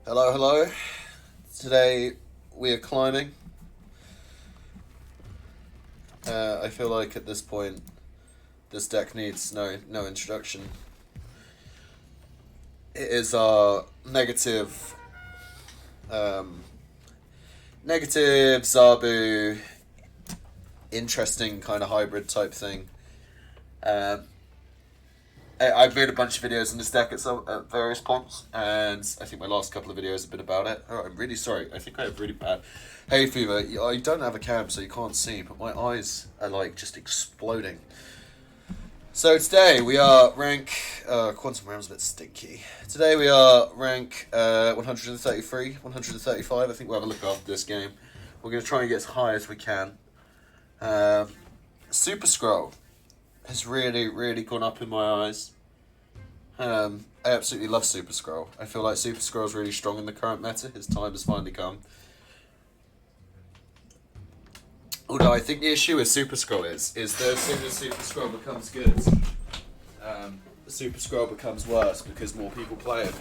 Hello, hello. Today we are climbing. I feel like at this point, this deck needs no introduction. It is our um, negative Zabu, interesting kind of hybrid type thing. Um, I've made a bunch of videos on this deck at various points, and I think my last couple of videos have been about it. Oh, I'm really sorry. I think I have really bad hay fever. I don't have a cam, so you can't see, but my eyes are like just exploding. So today we are rank. Quantum Realm's a bit stinky. Today we are rank 133, 135. I think we'll have a look after this game. We're going to try and get as high as we can. Um, Super Skrull has really gone up in my eyes. I absolutely love Super Skrull. I feel like Super Skrull is really strong in the current meta. His time has finally come. Although I think the issue with Super Skrull is that as soon as Super Skrull becomes good, the Super Skrull becomes worse because more people play him.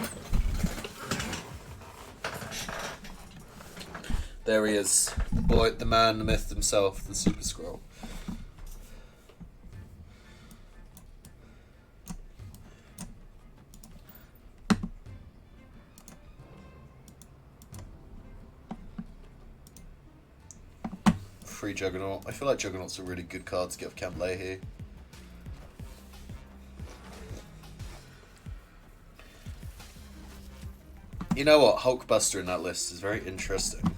There he is, boy, the man, the myth himself, the Super Skrull. Free Juggernaut. I feel like Juggernaut's a really good card to get off Camp Leahy. You know what? Hulkbuster in that list is very interesting.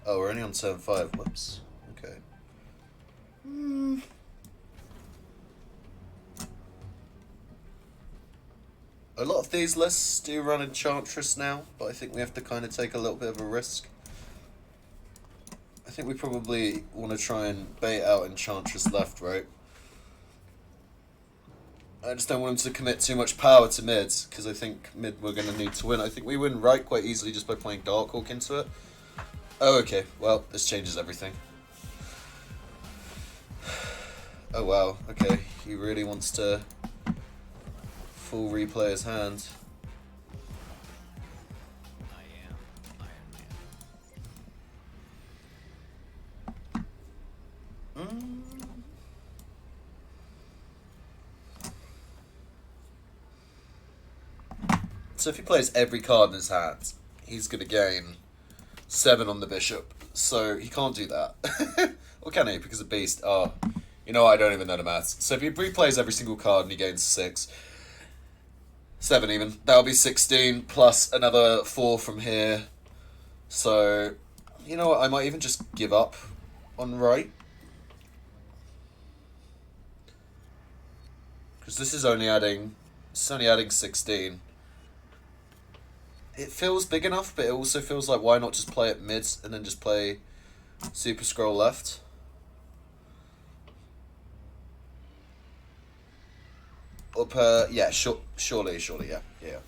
Oh, we're only on 7-5. Whoops. Okay. A lot of these lists do run Enchantress now, but I think we have to kind of take a little bit of a risk. I think we probably want to try and bait out Enchantress left, right? I just don't want him to commit too much power to mids, because I think mid we're going to need to win. I think we win right quite easily just by playing Darkhawk into it. Oh, okay. Well, this changes everything. Oh, wow. Okay. He really wants to full replay his hand. So if he plays every card in his hand, he's going to gain 7 on the bishop. So he can't do that. Or can he? Because of beast. Oh, you know what? I don't even know the maths. So if he replays every single card and he gains 6, 7 even, that'll be 16 plus another 4 from here. So, you know what? I might even just give up on right. Because this is only adding 16. It feels big enough, but it also feels like why not just play it mid and then just play Super Skrull left. Yeah, surely, yeah.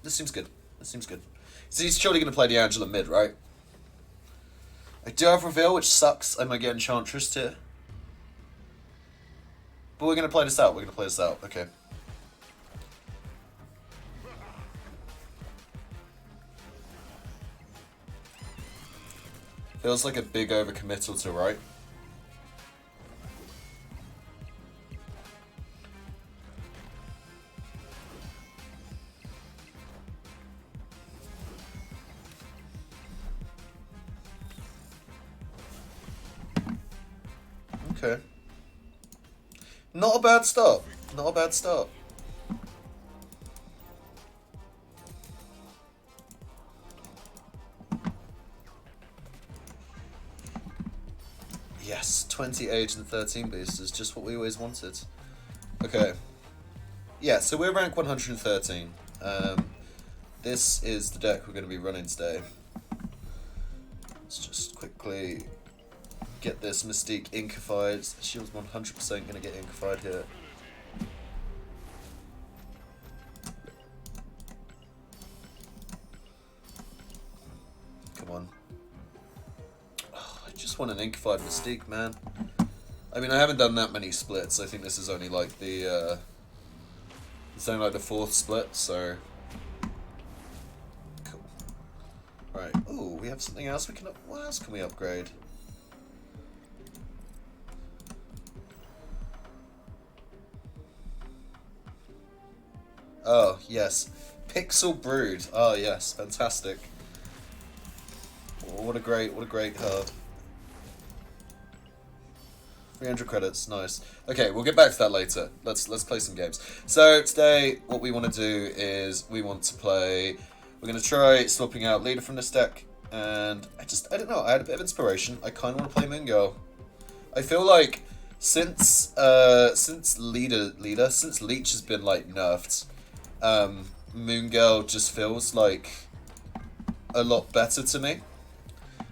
This seems good. So he's surely going to play the Angela mid, right? I do have Reveal, which sucks. I might get Enchantress here. But we're going to play this out. Okay. Feels like a big overcommittal to right. Okay. Not a bad start. Yes, 20 age and 13 boosters, just what we always wanted. Okay. Yeah, so we're rank 113. This is the deck we're going to be running today. Let's just quickly get this Mystique inkified. Shield's 100% going to get inkified here. one. Oh, I just want an Inkified Mystique, man. I mean, I haven't done that many splits. I think this is only like the it's only like the 4th split, so cool. Right. Oh, we have something else we can. What else can we upgrade? Oh yes, Pixel Brood. Oh yes, fantastic. Oh, what a great hub. 300 credits, nice. Okay, we'll get back to that later. Let's play some games. So today, what we want to do is we want to play. We're gonna try swapping out Leader from this deck, and I don't know. I had a bit of inspiration. I kind of want to play Moon Girl. I feel like since Leech has been like nerfed, Moon Girl just feels like a lot better to me.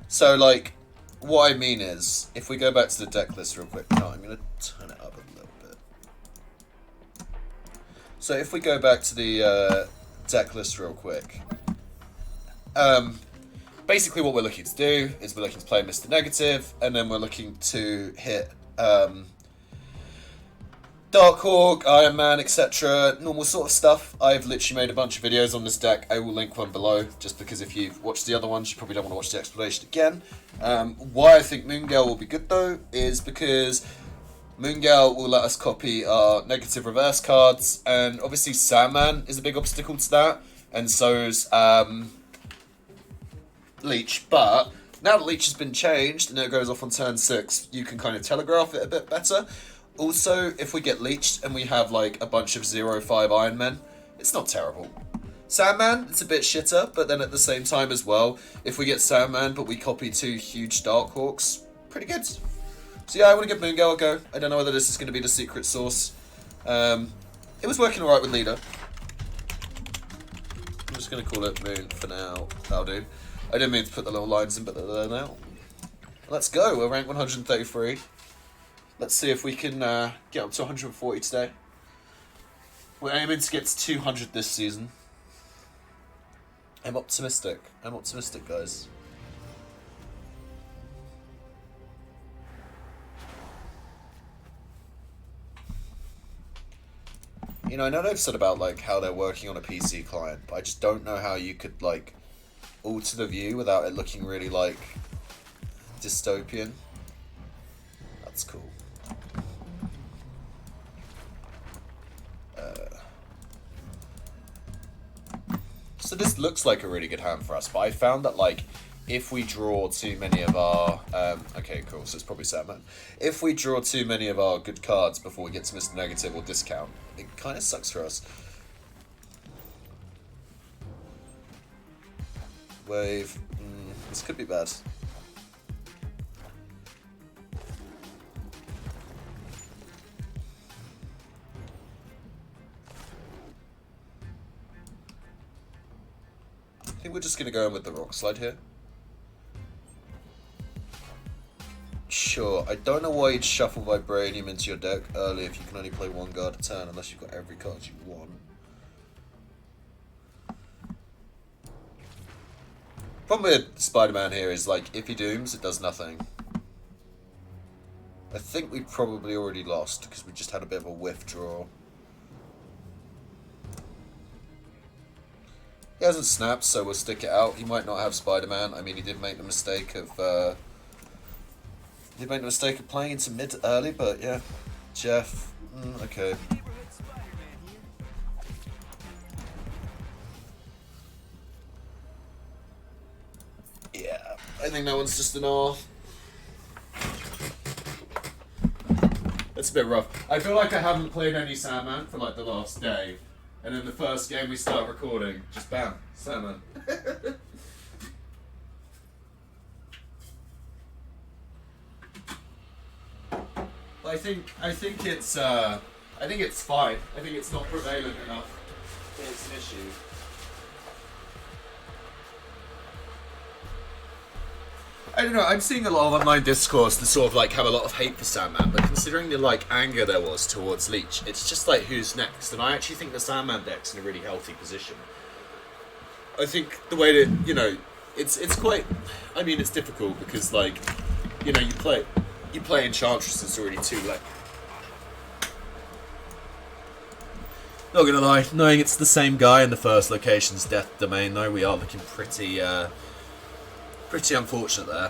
So like, what I mean is, if we go back to the deck list real quick, no, I'm gonna turn it up a little bit. So if we go back to the deck list real quick, basically what we're looking to do is we're looking to play Mr. Negative, and then we're looking to hit Darkhawk, Iron Man, etc. Normal sort of stuff. I've literally made a bunch of videos on this deck. I will link one below, just because if you've watched the other ones, you probably don't want to watch the explanation again. Why I think Moon Girl will be good, though, is because Moon Girl will let us copy our negative reverse cards, and obviously Sandman is a big obstacle to that, and so's Leech. But now that Leech has been changed, and it goes off on turn 6, you can kind of telegraph it a bit better. Also, if we get leeched and we have like a bunch of 0-5 Iron Men, it's not terrible. Sandman, it's a bit shitter, but then at the same time as well, if we get Sandman but we copy 2 huge Darkhawks, pretty good. So yeah, I want to give Moon Girl a go. I don't know whether this is going to be the secret sauce. It was working alright with Leader. I'm just going to call it Moon for now. That'll do. I didn't mean to put the little lines in, but they're there now. Let's go. We're ranked 133. Let's see if we can get up to 140 today. We're aiming to get to 200 this season. I'm optimistic. I'm optimistic, guys. You know, I know they've said about like how they're working on a PC client, but I just don't know how you could like alter the view without it looking really like dystopian. That's cool. So this looks like a really good hand for us, but I found that like if we draw too many of our okay, cool, so it's probably Sandman. If we draw too many of our good cards before we get to Mr. Negative or discount, it kind of sucks for us. Wave, this could be bad. I think we're just going to go in with the Rock Slide here. Sure, I don't know why you'd shuffle Vibranium into your deck early if you can only play 1 card a turn unless you've got every card you want. Problem with Spider-Man here is, like, if he dooms, it does nothing. I think we probably already lost because we just had a bit of a whiff draw. He hasn't snapped, so we'll stick it out. He might not have Spider-Man. I mean, he did make the mistake of playing into mid early, but yeah. Jeff, okay. Yeah, I think that one's just an R. That's a bit rough. I feel like I haven't played any Sandman for like the last day. And then the first game we start recording, just bam, Sandman. I think it's fine. I think it's not prevalent enough. It's an issue. I don't know, I'm seeing a lot of online discourse that sort of like have a lot of hate for Sandman, but considering the like anger there was towards Leech, it's just like who's next, and I actually think the Sandman deck's in a really healthy position. I think the way that, you know, it's quite. I mean, it's difficult because like, you know, you play Enchantress. It's already too late. Not gonna lie, knowing it's the same guy in the first location's death domain, though, we are looking pretty unfortunate there.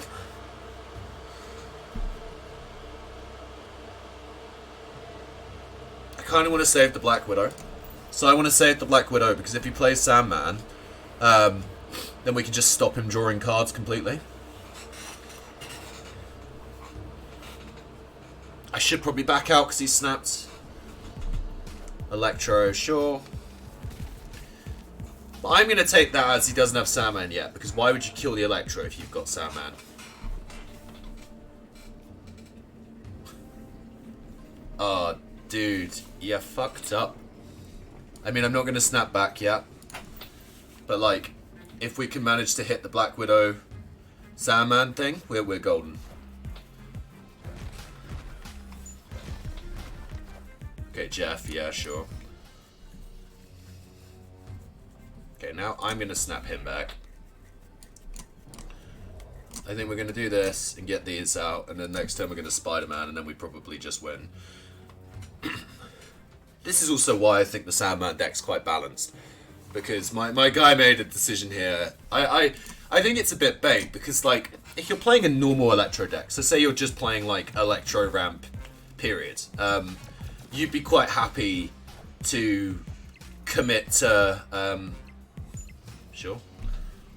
I kind of want to save the Black Widow. So I want to save the Black Widow because if he plays Sandman, then we can just stop him drawing cards completely. I should probably back out because he snapped. Electro, sure. But I'm going to take that as he doesn't have Sandman yet, because why would you kill the Electro if you've got Sandman? Oh, dude, you fucked up. I mean, I'm not going to snap back yet. But, like, if we can manage to hit the Black Widow Sandman thing, we're golden. Okay, Jeff, yeah, sure. Okay, now I'm going to snap him back. I think we're going to do this and get these out, and then next turn we're going to Spider-Man, and then we probably just win. This is also why I think the Sandman deck's quite balanced. Because my guy made a decision here. I think it's a bit bait, because, like, if you're playing a normal Electro deck, so say you're just playing, like, Electro Ramp, period, you'd be quite happy to commit to, sure.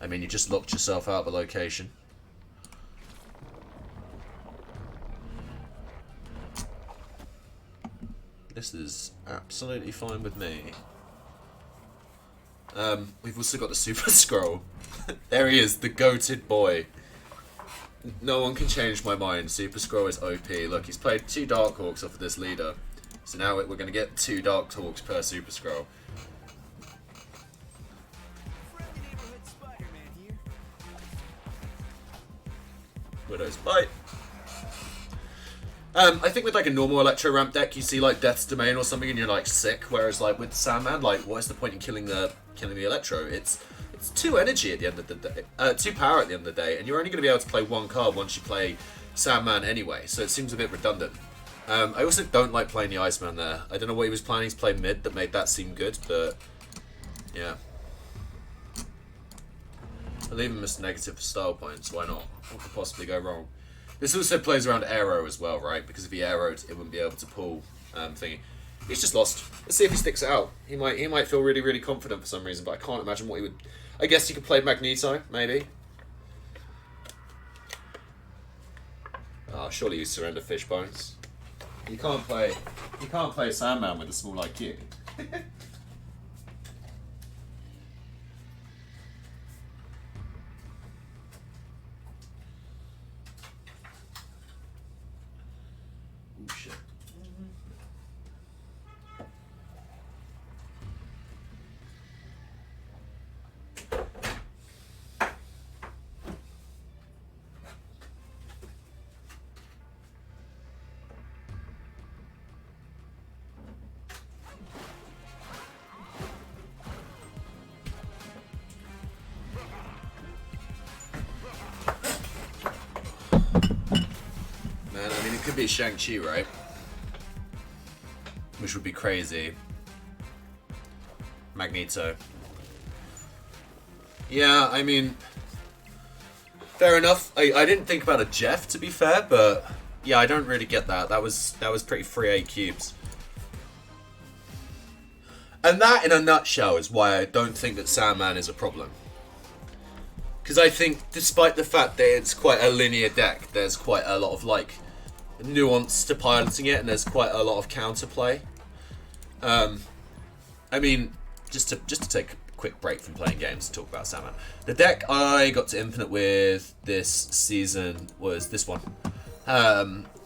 I mean, you just locked yourself out of the location. This is absolutely fine with me. We've also got the Super Skrull. There he is, the goated boy. No one can change my mind. Super Skrull is OP. Look, he's played 2 Darkhawks off of this leader. So now we're going to get 2 Darkhawks per Super Skrull. Widow's Bite. I think with like a normal Electro Ramp deck, you see like Death's Domain or something and you're like sick, whereas like with Sandman, like what is the point in killing the Electro? It's 2 energy at the end of the day, 2 power at the end of the day, and you're only going to be able to play 1 card once you play Sandman anyway, so it seems a bit redundant. I also don't like playing the Iceman there. I don't know what he was planning to play mid that made that seem good, but yeah. I'll leave him as negative for style points, why not? What could possibly go wrong? This also plays around Aero as well, right? Because if he Aeroed, it wouldn't be able to pull thingy. He's just lost. Let's see if he sticks it out. He might feel really, really confident for some reason, but I can't imagine what he would... I guess he could play Magneto, maybe. Oh, surely you surrender fish bones. You can't play Sandman with a small IQ. Oh shit. Man, I mean, it could be Shang-Chi, right? Which would be crazy. Magneto. Yeah, I mean, fair enough. I didn't think about a Jeff, to be fair, but yeah, I don't really get that. That was pretty free 8 cubes. And that, in a nutshell, is why I don't think that Sandman is a problem. Because I think, despite the fact that it's quite a linear deck, there's quite a lot of, like, nuance to piloting it, and there's quite a lot of counterplay. I mean, just to take a quick break from playing games to talk about Sandman. The deck I got to Infinite with this season was this one.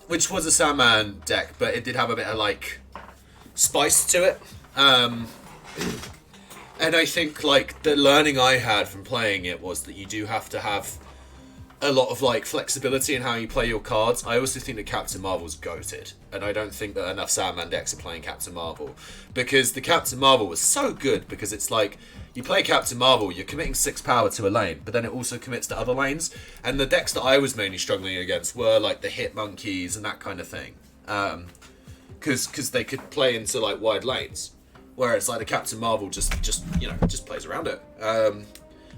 Which was a Sandman deck, but it did have a bit of, like, spice to it. And I think, like, the learning I had from playing it was that you do have to have a lot of like flexibility in how you play your cards. I also think that Captain Marvel's goated, and I don't think that enough Sandman decks are playing Captain Marvel, because the Captain Marvel was so good, because it's like you play Captain Marvel, you're committing 6 power to a lane, but then it also commits to other lanes, and the decks that I was mainly struggling against were like the Hit Monkeys and that kind of thing, because they could play into like wide lanes, whereas like the Captain Marvel just plays around it.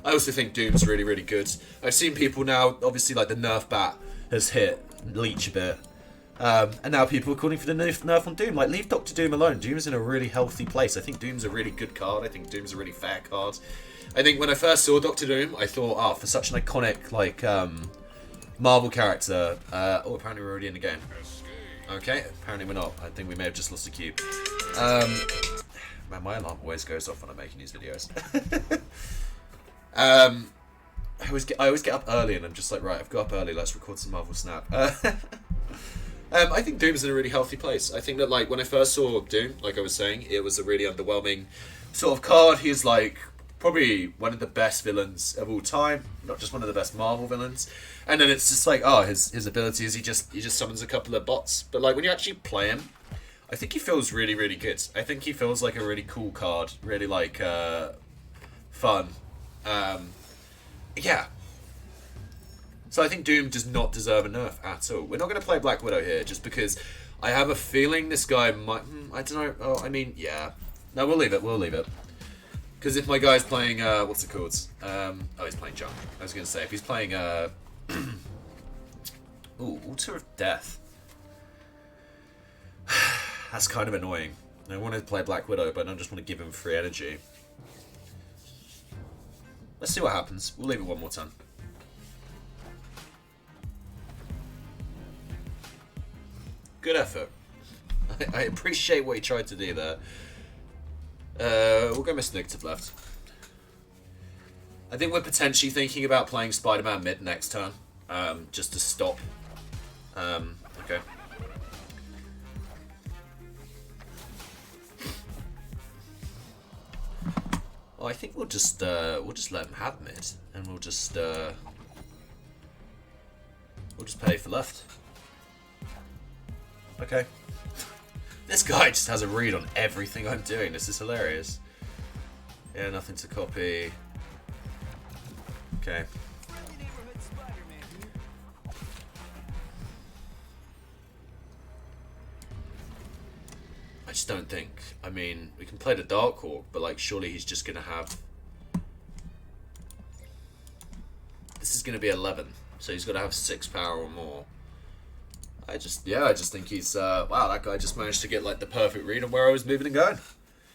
I also think Doom's really, really good. I've seen people now, obviously, like the nerf bat has hit Leech a bit. And now people are calling for the nerf on Doom. Like, leave Dr. Doom alone. Doom's in a really healthy place. I think Doom's a really good card. I think Doom's a really fair card. I think when I first saw Dr. Doom, I thought, for such an iconic, like, Marvel character. Apparently we're already in the game. Okay, apparently we're not. I think we may have just lost a cube. Man, my alarm always goes off when I'm making these videos. I always get up early and I'm just like, right, I've got up early, let's record some Marvel Snap. I think Doom's in a really healthy place. I think that, like, when I first saw Doom, like I was saying, it was a really underwhelming sort of card. He's like probably one of the best villains of all time, not just one of the best Marvel villains. And then it's just like, his ability is he just summons a couple of bots. But like when you actually play him, I think he feels really, really good. I think he feels like a really cool card, really like fun. Yeah. So I think Doom does not deserve a nerf at all. We're not going to play Black Widow here, just because I have a feeling this guy might... I don't know. Oh, I mean, yeah. No, we'll leave it. We'll leave it. Because if my guy's playing... what's it called? He's playing Junk. I was going to say, if he's playing... Altar of Death. That's kind of annoying. I want to play Black Widow, but I don't just want to give him free energy. Let's see what happens. We'll leave it one more time. Good effort. I appreciate what he tried to do there. We'll go Mr. Negative left. I think we're potentially thinking about playing Spider-Man mid next turn. Just to stop. Okay. Well, I think we'll just let him have mid, and we'll just pay for left. Okay. This guy just has a read on everything I'm doing. This is hilarious. Yeah, nothing to copy. Okay. I just don't think. I mean, we can play the Dark Hawk, but like, surely he's just gonna have. This is gonna be 11, so he's gotta have 6 power or more. I just think he's. Wow, that guy just managed to get like the perfect read on where I was moving and going.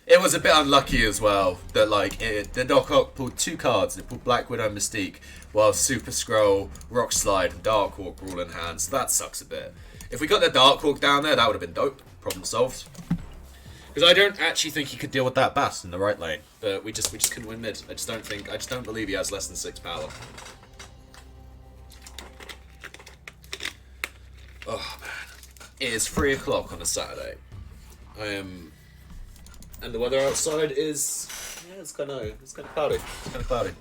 It was a bit unlucky as well that like the Doc Hawk pulled 2 cards. It pulled Black Widow and Mystique, while Super Skrull, Rock Slide, and Dark Hawk were all in hand. So that sucks a bit. If we got the Dark Hawk down there, that would have been dope. Problem solved. Because I don't actually think he could deal with that Bass in the right lane, but we just couldn't win mid. I just don't believe he has less than 6 power. Oh man, it is 3 o'clock on a Saturday. And the weather outside is it's kind of cloudy.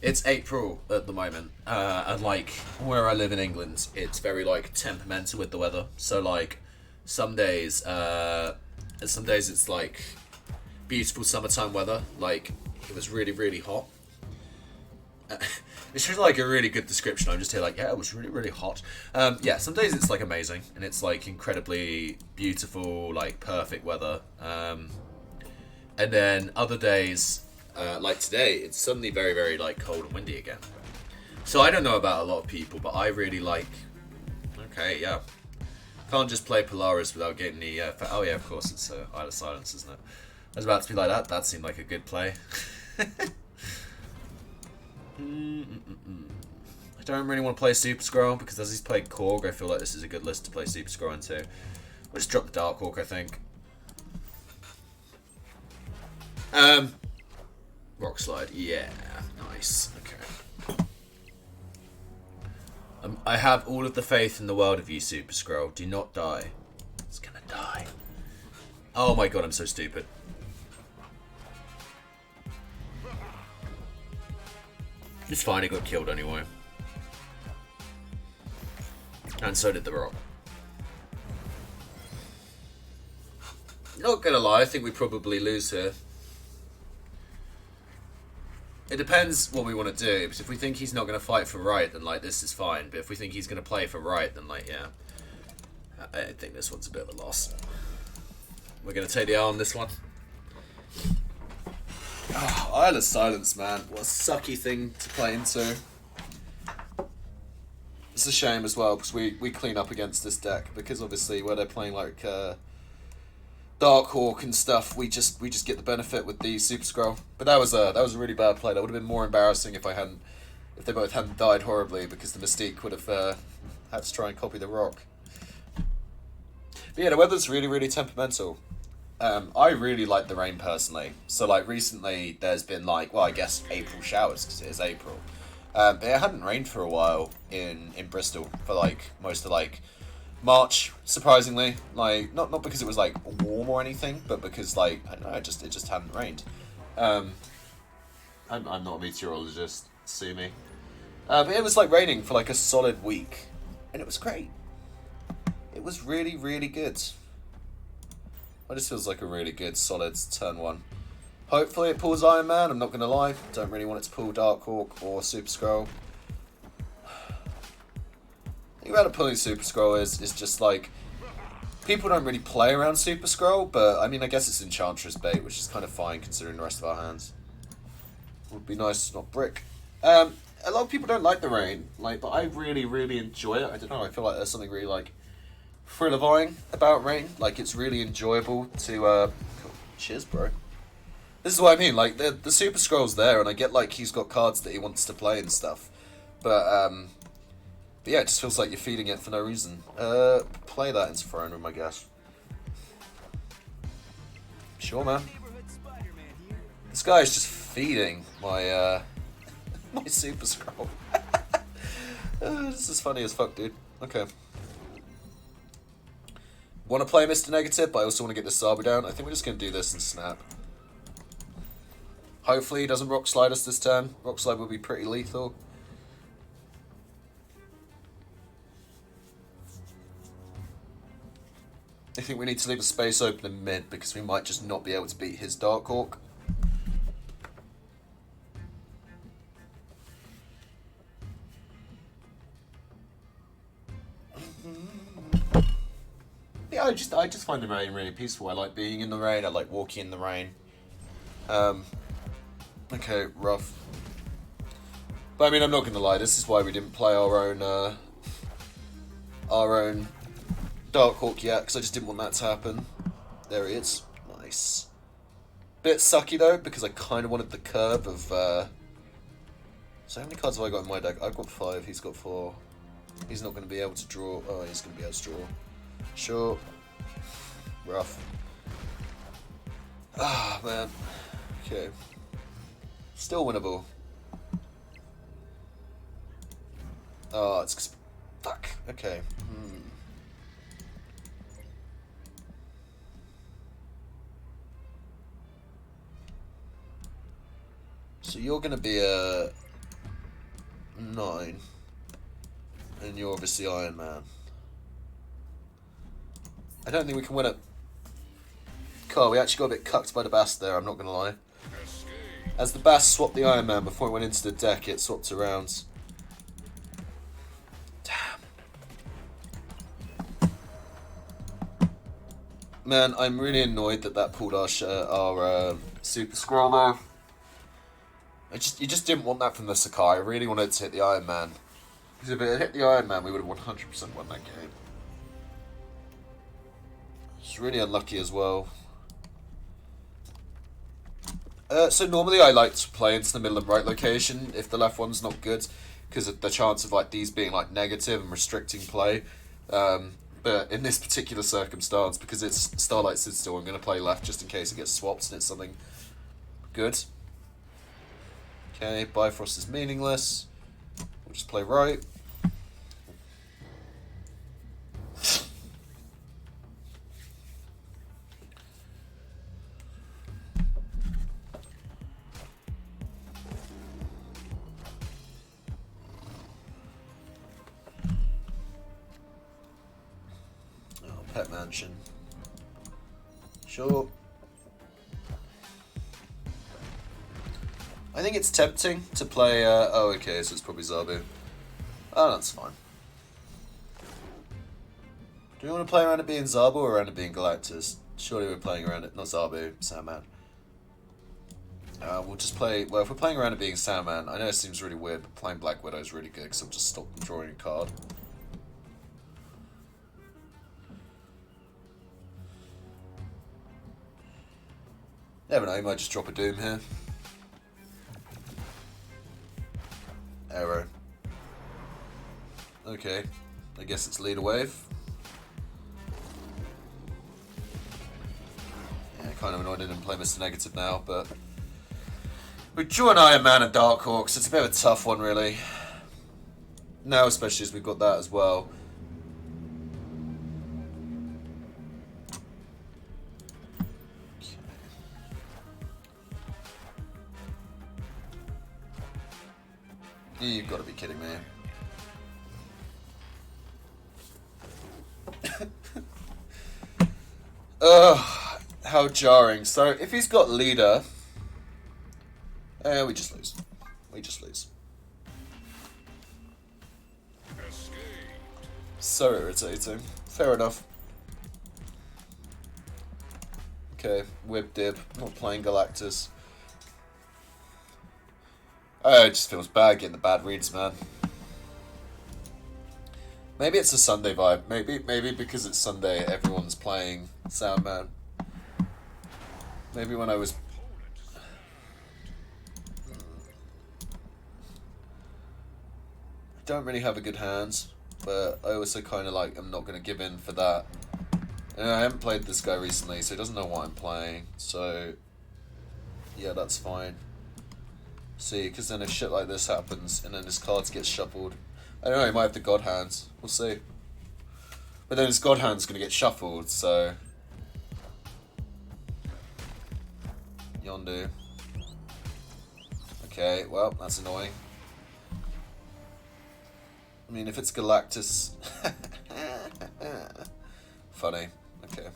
It's April at the moment, and like where I live in England, it's very like temperamental with the weather. So like some days it's like beautiful summertime weather. Like it was really, really hot. It's just like a really good description. I'm just here like, yeah, it was really, really hot. Yeah, some days it's like amazing and it's like incredibly beautiful, like perfect weather. And then other days, like today, it's suddenly very, very like cold and windy again. So I don't know about a lot of people, but I really like. Okay, yeah. Can't just play Polaris without getting the. Oh yeah, of course it's Isle of Silence, isn't it? I was about to be like that. That seemed like a good play. I don't really want to play Super Skrull because as he's played Korg, I feel like this is a good list to play Super Skrull into. We'll just drop the Dark Hawk, I think. Rock Slide, yeah, nice. Okay. I have all of the faith in the world of you, Super Skrull. Do not die. It's gonna die. Oh my god, I'm so stupid. It's fine, it got killed anyway. And so did the Rock. Not gonna lie, I think we probably lose here. It depends what we want to do, because if we think he's not going to fight for right, then, like, this is fine. But if we think he's going to play for right, then, like, yeah. I think this one's a bit of a loss. We're going to take the L on this one. Oh, Isle of Silence, man. What a sucky thing to play into. It's a shame as well, because we clean up against this deck, because obviously where they're playing, like, Darkhawk and stuff, we just get the benefit with the Super Skrull. But that was a really bad play. That would have been more embarrassing if they both hadn't died horribly, because the Mystique would have had to try and copy the Rock. But yeah, the weather's really, really temperamental. I really like the rain personally. So like recently, there's been like, well, I guess April showers because it is April. But it hadn't rained for a while in Bristol for like most of like March, surprisingly. Like not because it was like warm or anything, but because like I don't know, it just hadn't rained. I'm not a meteorologist, sue me. But it was like raining for like a solid week, and it was great. It was really, really good. Well, this feels like a really good solid turn one. Hopefully it pulls Iron Man, I'm not going to lie. Don't really want it to pull Darkhawk or Super Skrull. The thing about it pulling Super Skrull is just like, people don't really play around Super Skrull, but I mean, I guess it's Enchantress bait, which is kind of fine considering the rest of our hands. Would be nice, not brick. A lot of people don't like the rain, like, but I really, really enjoy it. I don't know, I feel like there's something really like thrillifying about rain. Like, it's really enjoyable to cheers, bro. This is what I mean, like the Super Skrull's there, and I get like he's got cards that he wants to play and stuff, but yeah, it just feels like you're feeding it for no reason. Play that into Throne Room, I guess. Sure, man. This guy is just feeding my my Super Skrull. This is funny as fuck, dude. Okay. Want to play Mr. Negative, but I also want to get this Sabu down. I think we're just going to do this and snap. Hopefully he doesn't Rock Slide us this turn. Rock Slide will be pretty lethal. I think we need to leave a space open in mid because we might just not be able to beat his Darkhawk. Yeah, I just find the rain really peaceful. I like being in the rain. I like walking in the rain. Okay, rough. But I mean, I'm not gonna lie. This is why we didn't play our own Darkhawk yet, because I just didn't want that to happen. There he is. Nice. Bit sucky though, because I kind of wanted the curve of. So how many cards have I got in my deck? I've got 5. He's got 4. He's not going to be able to draw. Oh, he's going to be able to draw. Sure. Rough. Ah, man. Okay. Still winnable. Oh, it's... Fuck. Okay. So you're going to be a 9. And you're obviously Iron Man. I don't think we can win it. Cool, we actually got a bit cucked by the Bass there, I'm not going to lie. As the Bass swapped the Iron Man before it went into the deck, it swapped around. Damn. Man, I'm really annoyed that pulled our Super Skrull though. You just didn't want that from the Sakai. I really wanted to hit the Iron Man. Because if it had hit the Iron Man, we would have 100% won that game. It's really unlucky as well. So normally I like to play into the middle and right location if the left one's not good, because of the chance of like these being like negative and restricting play. But in this particular circumstance, because it's Starlight Citadel, I'm going to play left just in case it gets swapped and it's something good. Okay, Bifrost is meaningless. We'll just play right. Pet Mansion. Sure. I think it's tempting to play, oh okay, so it's probably Zabu. Oh, that's fine. Do we want to play around it being Zabu or around it being Galactus? Surely we're playing around it, not Zabu, Sandman. We'll just play, well if we're playing around it being Sandman, I know it seems really weird, but playing Black Widow is really good because I'll just stop drawing a card. Never know, you might just drop a Doom here. Arrow. Okay, I guess it's lead a wave. Yeah, kind of annoyed I didn't play Mr. Negative now, but we drew an Iron Man and Dark Hawks. It's a bit of a tough one, really. Now, especially as we've got that as well. You've got to be kidding me. Ugh, how jarring. So, if he's got leader... we just lose. We just lose. So irritating. Fair enough. Okay, whip dib. Not playing Galactus. Oh, it just feels bad getting the bad reads, man. Maybe it's a Sunday vibe. Maybe because it's Sunday, everyone's playing Soundman. Maybe when I was... I don't really have a good hand, but I also kind of like, I'm not going to give in for that. And I haven't played this guy recently, so he doesn't know what I'm playing, so... Yeah, that's fine. See, because then if shit like this happens, and then his cards get shuffled... I don't know, he might have the God Hands. We'll see. But then his God Hand's going to get shuffled, so... Yondu. Okay, well, that's annoying. I mean, if it's Galactus... Funny. Okay.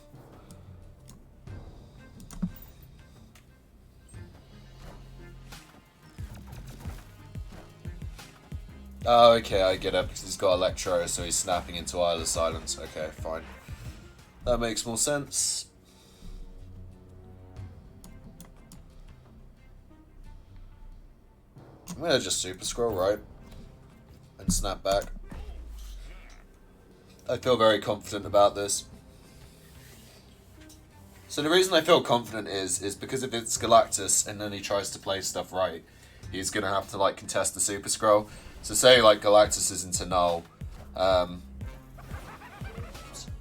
Oh, okay, I get it, because he's got Electro, so he's snapping into Isle of Silence. Okay, fine. That makes more sense. I'm gonna just Super Skrull, right? And snap back. I feel very confident about this. So the reason I feel confident is because if it's Galactus and then he tries to play stuff right, he's gonna have to like contest the Super Skrull. So say like Galactus is into null.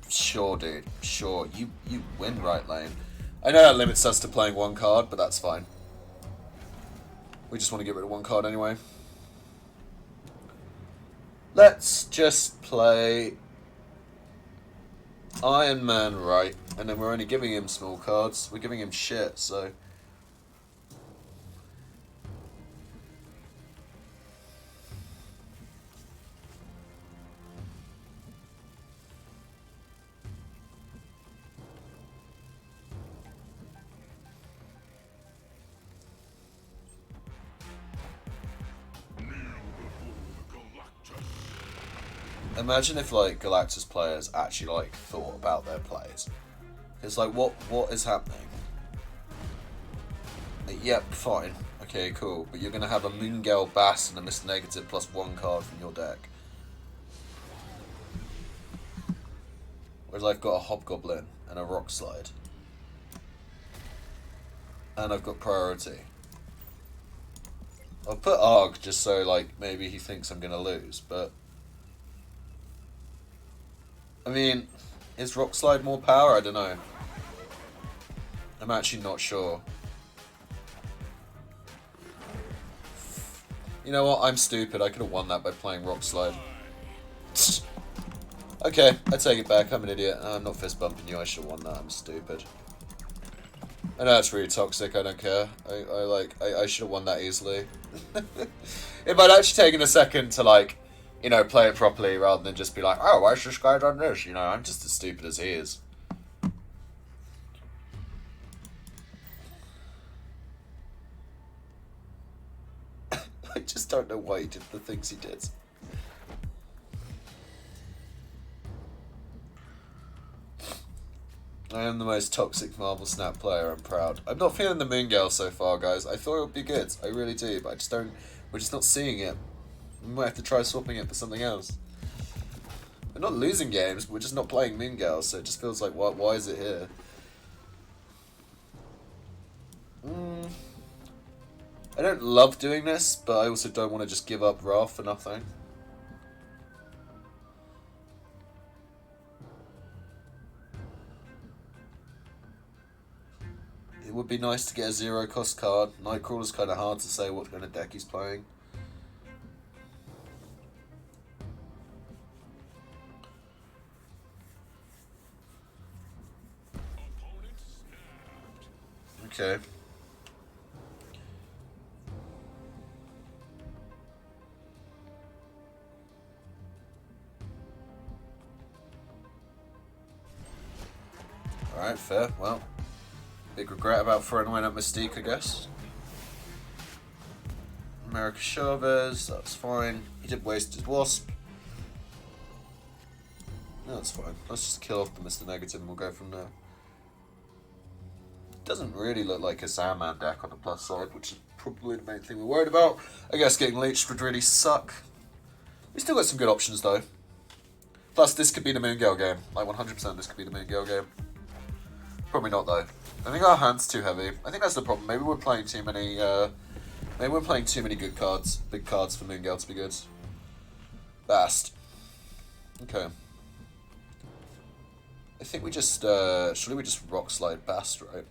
Sure, dude. Sure, you win right lane. I know that limits us to playing one card, but that's fine. We just want to get rid of one card anyway. Let's just play Iron Man right, and then we're only giving him small cards. We're giving him shit, so... Imagine if like Galactus players actually like thought about their plays. It's like what is happening? Yep, fine. Okay, cool. But you're gonna have a Moongale Bass and a Mr. Negative plus one card from your deck. Whereas I've got a Hobgoblin and a Rock Slide. And I've got priority. I'll put Arg just so like maybe he thinks I'm gonna lose, but I mean, is Rock Slide more power? I don't know. I'm actually not sure. You know what? I'm stupid. I could have won that by playing Rock Slide. Okay, I take it back. I'm an idiot. I'm not fist bumping you. I should have won that. I'm stupid. I know it's really toxic. I don't care. I should have won that easily. If I'd actually taken a second to like you know, play it properly rather than just be like, oh, why's this guy done this? You know, I'm just as stupid as he is. I just don't know why he did the things he did. I am the most toxic Marvel Snap player, I'm proud. I'm not feeling the Moon Girl so far, guys. I thought it would be good. I really do, but I just don't... We're just not seeing it. We might have to try swapping it for something else. We're not losing games, but we're just not playing Moon Girl, so it just feels like, why is it here? I don't love doing this, but I also don't want to just give up Wrath for nothing. It would be nice to get a zero cost card. Nightcrawler's kind of hard to say what kind of deck he's playing. Okay. Alright, fair. Well, big regret about throwing away that Mystique, I guess. America Chavez, that's fine. He did waste his Wasp. No, that's fine. Let's just kill off the Mr. Negative and we'll go from there. Doesn't really look like a Sandman deck on the plus side, which is probably the main thing we're worried about. I guess getting leeched would really suck. We still got some good options though. Plus, this could be the Moon Girl game. Like 100% this could be the Moon Girl game. Probably not though. I think our hand's too heavy. I think that's the problem. Maybe we're playing too many. Maybe we're playing too many good cards, big cards for Moon Girl to be good. Bast. Okay. I think we just surely we just rock slide Bast, right?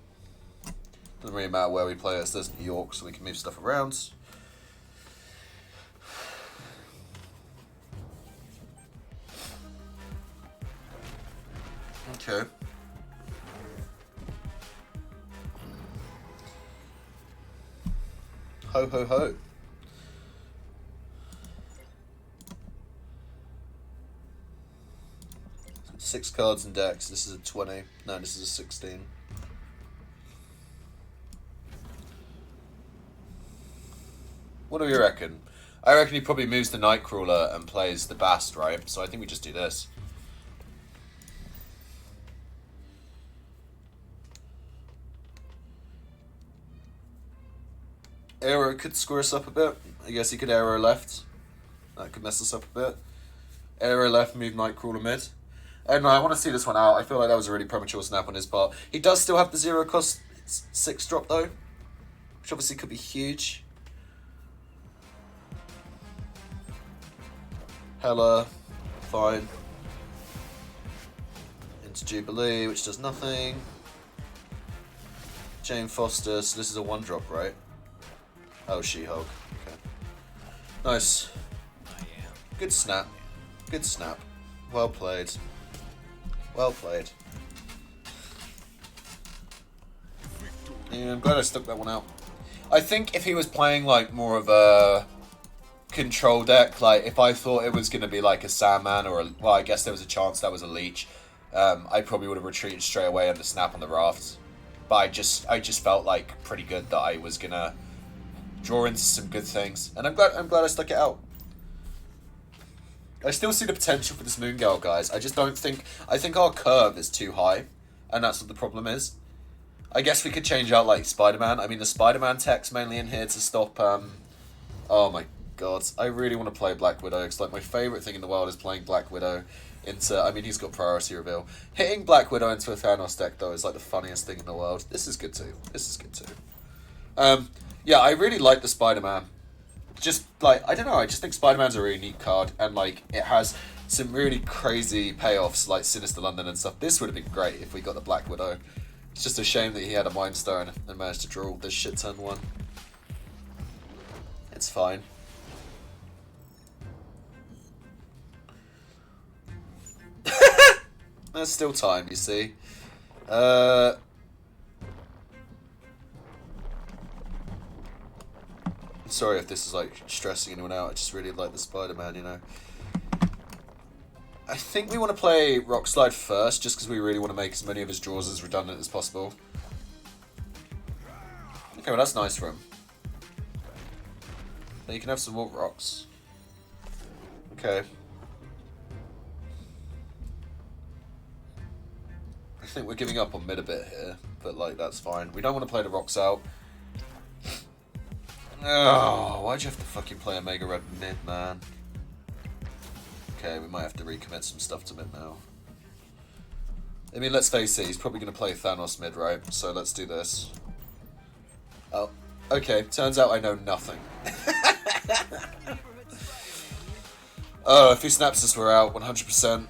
Doesn't really matter where we play it. There's New York, so we can move stuff around. Okay. Ho ho ho. Six cards in decks. This is a 20. No, this is a 16. What do we reckon? I reckon he probably moves the Nightcrawler and plays the Bast, right? So I think we just do this. Arrow could score us up a bit. I guess he could arrow left. That could mess us up a bit. Arrow left, move Nightcrawler mid. I don't know, I want to see this one out. I feel like that was a really premature snap on his part. He does still have the 0 cost 6 drop though, which obviously could be huge. Hella, fine. Into Jubilee, which does nothing. Jane Foster, so this is a 1-drop, right? Oh, She-Hulk. Okay. Nice. Good snap. Good snap. Well played. Well played. Yeah, I'm glad I stuck that one out. I think if he was playing like more of a control deck, like if I thought it was going to be like a Sandman or a, well, I guess there was a chance that was a Leech, I probably would have retreated straight away under snap on the rafts. But I just felt like pretty good that I was gonna draw into some good things, and I'm glad I stuck it out. I still see the potential for this Moon Girl, guys. I just don't think... I think our curve is too high, and that's what the problem is. I guess we could change out, like, Spider-Man. I mean, the Spider-Man tech's mainly in here to stop... Oh, my God. I really want to play Black Widow, because, like, my favourite thing in the world is playing Black Widow into... I mean, he's got priority reveal. Hitting Black Widow into a Thanos deck, though, is, like, the funniest thing in the world. This is good, too. This is good, too. Yeah, I really like the Spider-Man. Just, like, I don't know, I just think Spider-Man's a really neat card, and, like, it has some really crazy payoffs, like Sinister London and stuff. This would have been great if we got the Black Widow. It's just a shame that he had a Mind Stone and managed to draw this shit ton one. It's fine. There's still time, you see. Sorry if this is like stressing anyone out. I just really like the Spider-Man, you know. I think we want to play Rock Slide first, just because we really want to make as many of his draws as redundant as possible. Okay, well that's nice for him. Then you can have some more rocks. Okay. I think we're giving up on mid a bit here, but like that's fine. We don't want to play the rocks out. Oh, why'd you have to fucking play a Mega Red mid, man? Okay, we might have to recommit some stuff to mid now. I mean, let's face it, he's probably going to play Thanos mid, right? So let's do this. Oh, okay, turns out I know nothing. Oh, if he snaps us, we're out, 100%.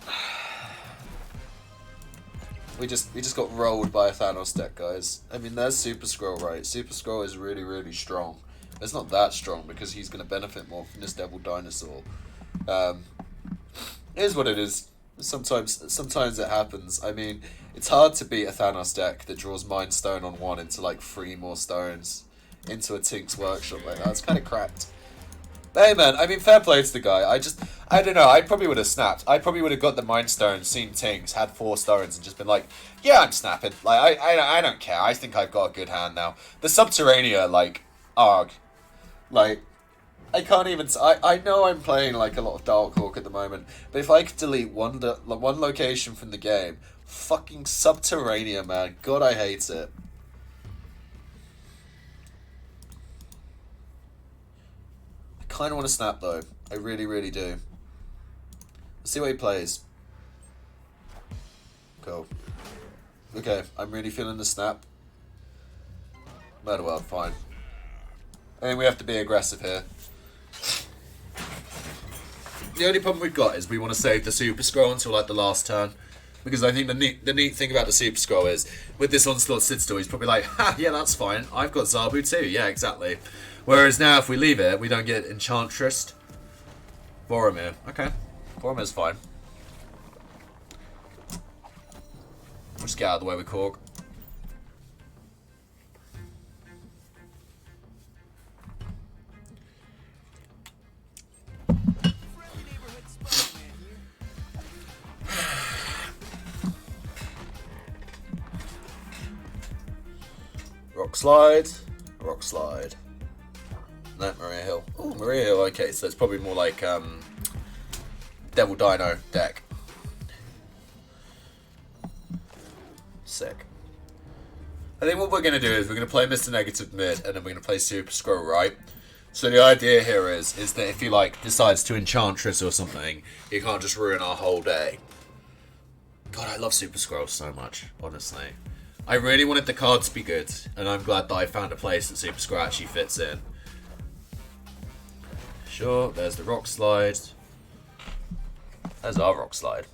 We just got rolled by a Thanos deck, guys. I mean, there's Super Skrull, right? Super Skrull is really, really strong. It's not that strong because he's going to benefit more from this Devil Dinosaur. It is what it is. Sometimes it happens. I mean, it's hard to beat a Thanos deck that draws Mind Stone on one into like 3 more stones into a Tink's Workshop like that. It's kind of cracked. But hey man, I mean, fair play to the guy. I don't know, I probably would have snapped. I probably would have got the Mind Stone, seen Tinks, had 4 stones, and just been like, yeah, I'm snapping. Like, I don't care. I think I've got a good hand now. The Subterranea, like, arg. Like, I can't even... I know I'm playing, like, a lot of Dark Hawk at the moment, but if I could delete one location from the game, fucking Subterranea, man. God, I hate it. I kind of want to snap, though. I really, really do. Let's see what he plays. Cool. Okay, I'm really feeling the snap. Murder World, fine. I mean, we have to be aggressive here. The only problem we've got is we want to save the Super Skrull until like the last turn. Because I think the neat thing about the Super Skrull is, with this Onslaught Sid still, he's probably like, ha, yeah, that's fine. I've got Zabu too. Yeah, exactly. Whereas now, if we leave it, we don't get Enchantress. Boromir. Okay. Boromir's fine. We'll just get out of the way with Korg. Rock slide, rock slide. No, Maria Hill. Oh, Maria Hill, okay, so it's probably more like Devil Dino deck. Sick. I think what we're going to do is we're going to play Mr. Negative mid, and then we're going to play Super Skrull, right? So the idea here is that if he like decides to Enchantress or something, he can't just ruin our whole day. God, I love Super Skrull so much, honestly. I really wanted the card to be good, and I'm glad that I found a place that Super Skrull actually fits in. Sure, there's the Rock Slide. There's our Rock Slide.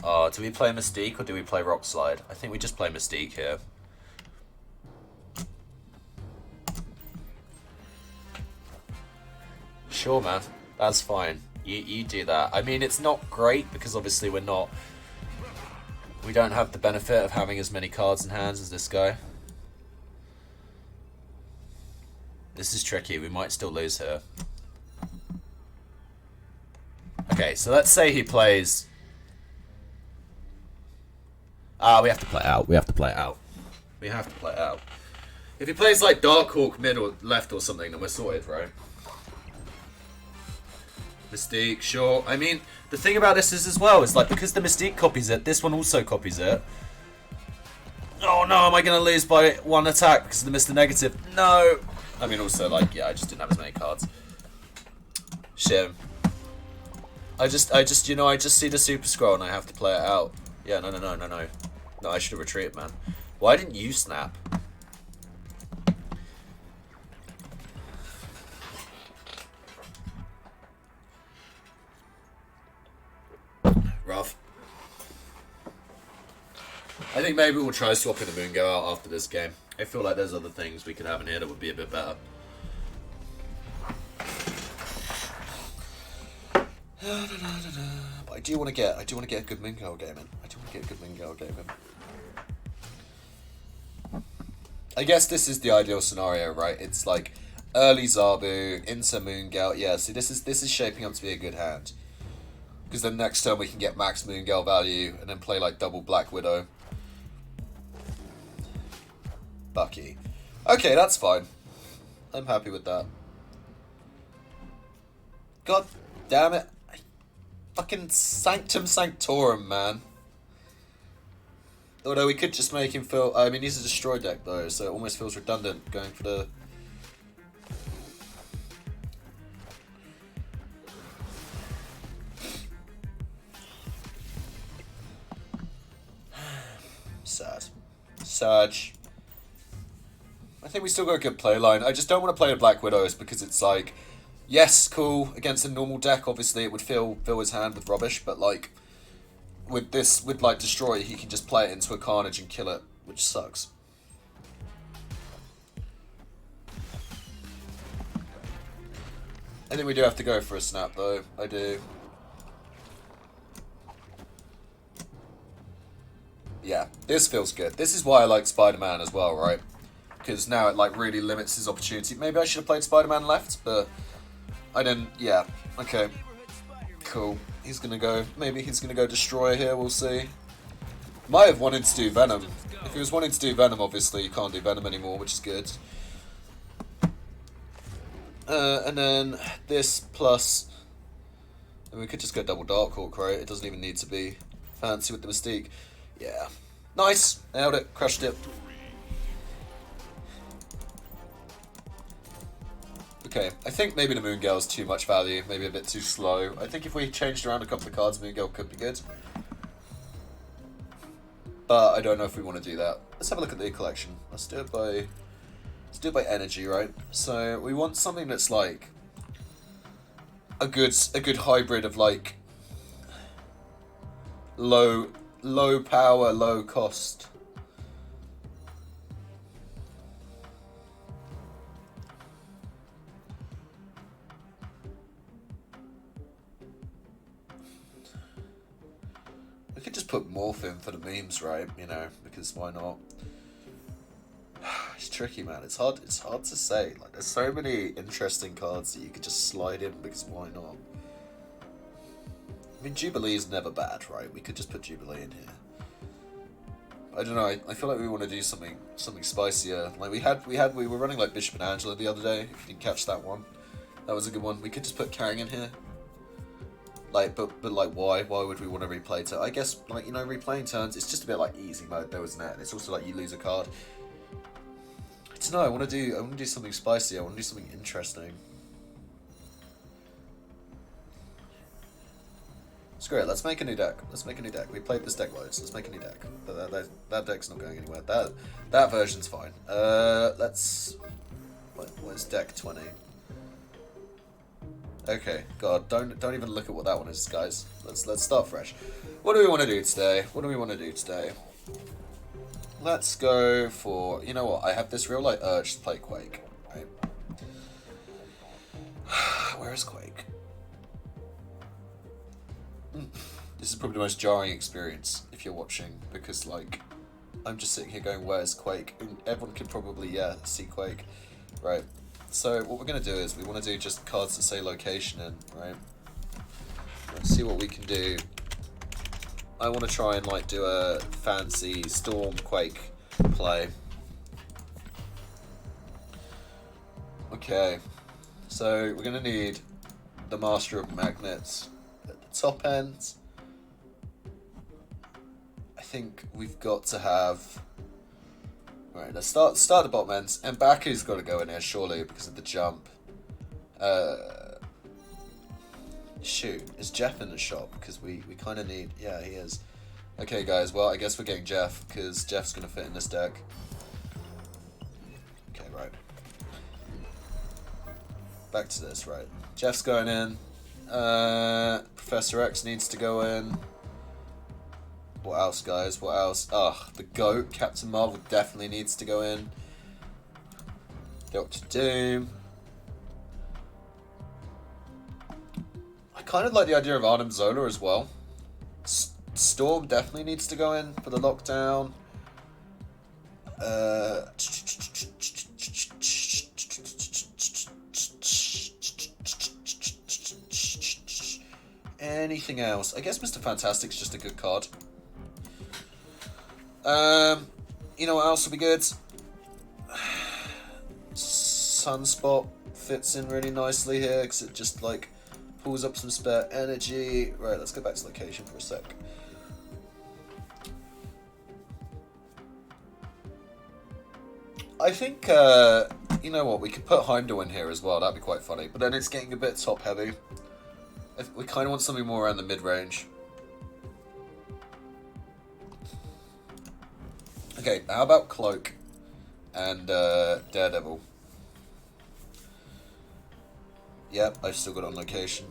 Do we play Mystique or do we play Rock Slide? I think we just play Mystique here. Sure, man. That's fine. You do that. I mean, it's not great because obviously we don't have the benefit of having as many cards in hands as this guy. This is tricky. We might still lose here. Okay, so let's say he plays... we have to play it out. We have to play it out. We have to play it out. If he plays like Dark Hawk mid or left or something, then we're sorted, right? Mystique, sure. I mean, the thing about this is as well, is like, because the Mystique copies it, this one also copies it. Oh no, am I going to lose by 1 attack because of the Mr. Negative? No! I mean, also, like, yeah, I just didn't have as many cards. Shit. I just, you know, I just see the Super Skrull and I have to play it out. Yeah, no. No, I should have retreated, man. Why didn't you snap? Rough. I think maybe we'll try swapping the Moon Go out after this game. I feel like there's other things we could have in here that would be a bit better. But I do want to get a good Moon Go game in. I guess this is the ideal scenario, right? It's like early Zabu into Moon Gout. Yeah, see, this is shaping up to be a good hand. Because then next turn we can get max Moongale value and then play like double Black Widow. Bucky. Okay, that's fine. I'm happy with that. God damn it. Fucking Sanctum Sanctorum, man. Although we could just make him feel... I mean, he's a destroy deck, though, so it almost feels redundant going for the... Sad. Saj. I think we still got a good play line. I just don't want to play the Black Widows because it's like... Yes, cool. Against a normal deck, obviously, it would fill his hand with rubbish, but, like... With this, with, like, Destroy, he can just play it into a Carnage and kill it, which sucks. I think we do have to go for a snap, though. I do. Yeah, this feels good. This is why I like Spider-Man as well, right? Because now it, like, really limits his opportunity. Maybe I should have played Spider-Man left, but... I didn't... Yeah, okay. Cool. He's gonna go... Maybe he's gonna go Destroyer here, we'll see. Might have wanted to do Venom. If he was wanting to do Venom, obviously, you can't do Venom anymore, which is good. And then this plus... And we could just go double Darkhawk, right? It doesn't even need to be fancy with the Mystique. Yeah. Nice! Nailed it. Crushed it. Okay, I think maybe the Moongale is too much value, maybe a bit too slow. I think if we changed around a couple of cards, Moongale could be good. But I don't know if we want to do that. Let's have a look at the collection. Let's do it by energy, right? So we want something that's like a good hybrid of like low power, low cost. We could just put Morph in for the memes, right? You know, because why not? It's tricky, man. It's hard to say. Like, there's so many interesting cards that you could just slide in because why not? I mean, Jubilee is never bad, right? We could just put Jubilee in here. I don't know. I feel like we want to do something spicier. Like we were running like Bishop and Angela the other day. If you didn't catch that one, that was a good one. We could just put Kang in here. Like, but like, why? Why would we want to replay turn? I guess, like, you know, replaying turns, it's just a bit like easy mode, though, isn't it? And it's also like you lose a card. I don't know. I want to do something spicy. I want to do something interesting. Screw it. Let's make a new deck. We played this deck loads. Let's make a new deck. That deck's not going anywhere. That version's fine. Let's. Where's deck 20? Okay, God, don't even look at what that one is, guys. Let's start fresh. What do we want to do today? Let's go for... You know what? I have this real light urge to play Quake. Right? Where is Quake? This is probably the most jarring experience if you're watching, because, like, I'm just sitting here going, where's Quake? And everyone can probably, yeah, see Quake. Right. So what we're going to do is we want to do just cards that say location in, right? Let's see what we can do. I want to try and like do a fancy Storm Quake play. Okay, so we're going to need the Master of Magnets at the top end. I think we've got to have... Right, let's start the bottom ends. And Baku's got to go in here, surely, because of the jump. Shoot, is Jeff in the shop? Because we kind of need... Yeah, he is. Okay, guys, well, I guess we're getting Jeff, because Jeff's going to fit in this deck. Okay, right. Back to this, right. Jeff's going in. Professor X needs to go in. What else, guys? What else? Ugh, the GOAT, Captain Marvel, definitely needs to go in. Doctor Doom. I kind of like the idea of Arnim Zola as well. Storm definitely needs to go in for the lockdown. anything else. I guess Mr. Fantastic's just a good card. You know what else would be good? Sunspot fits in really nicely here because it just like pulls up some spare energy. Right, let's go back to location for a sec. I think, you know what, we could put Heimdall in here as well, that'd be quite funny. But then it's getting a bit top heavy. We kind of want something more around the mid-range. Okay, how about Cloak and Daredevil? Yep, I've still got it on location.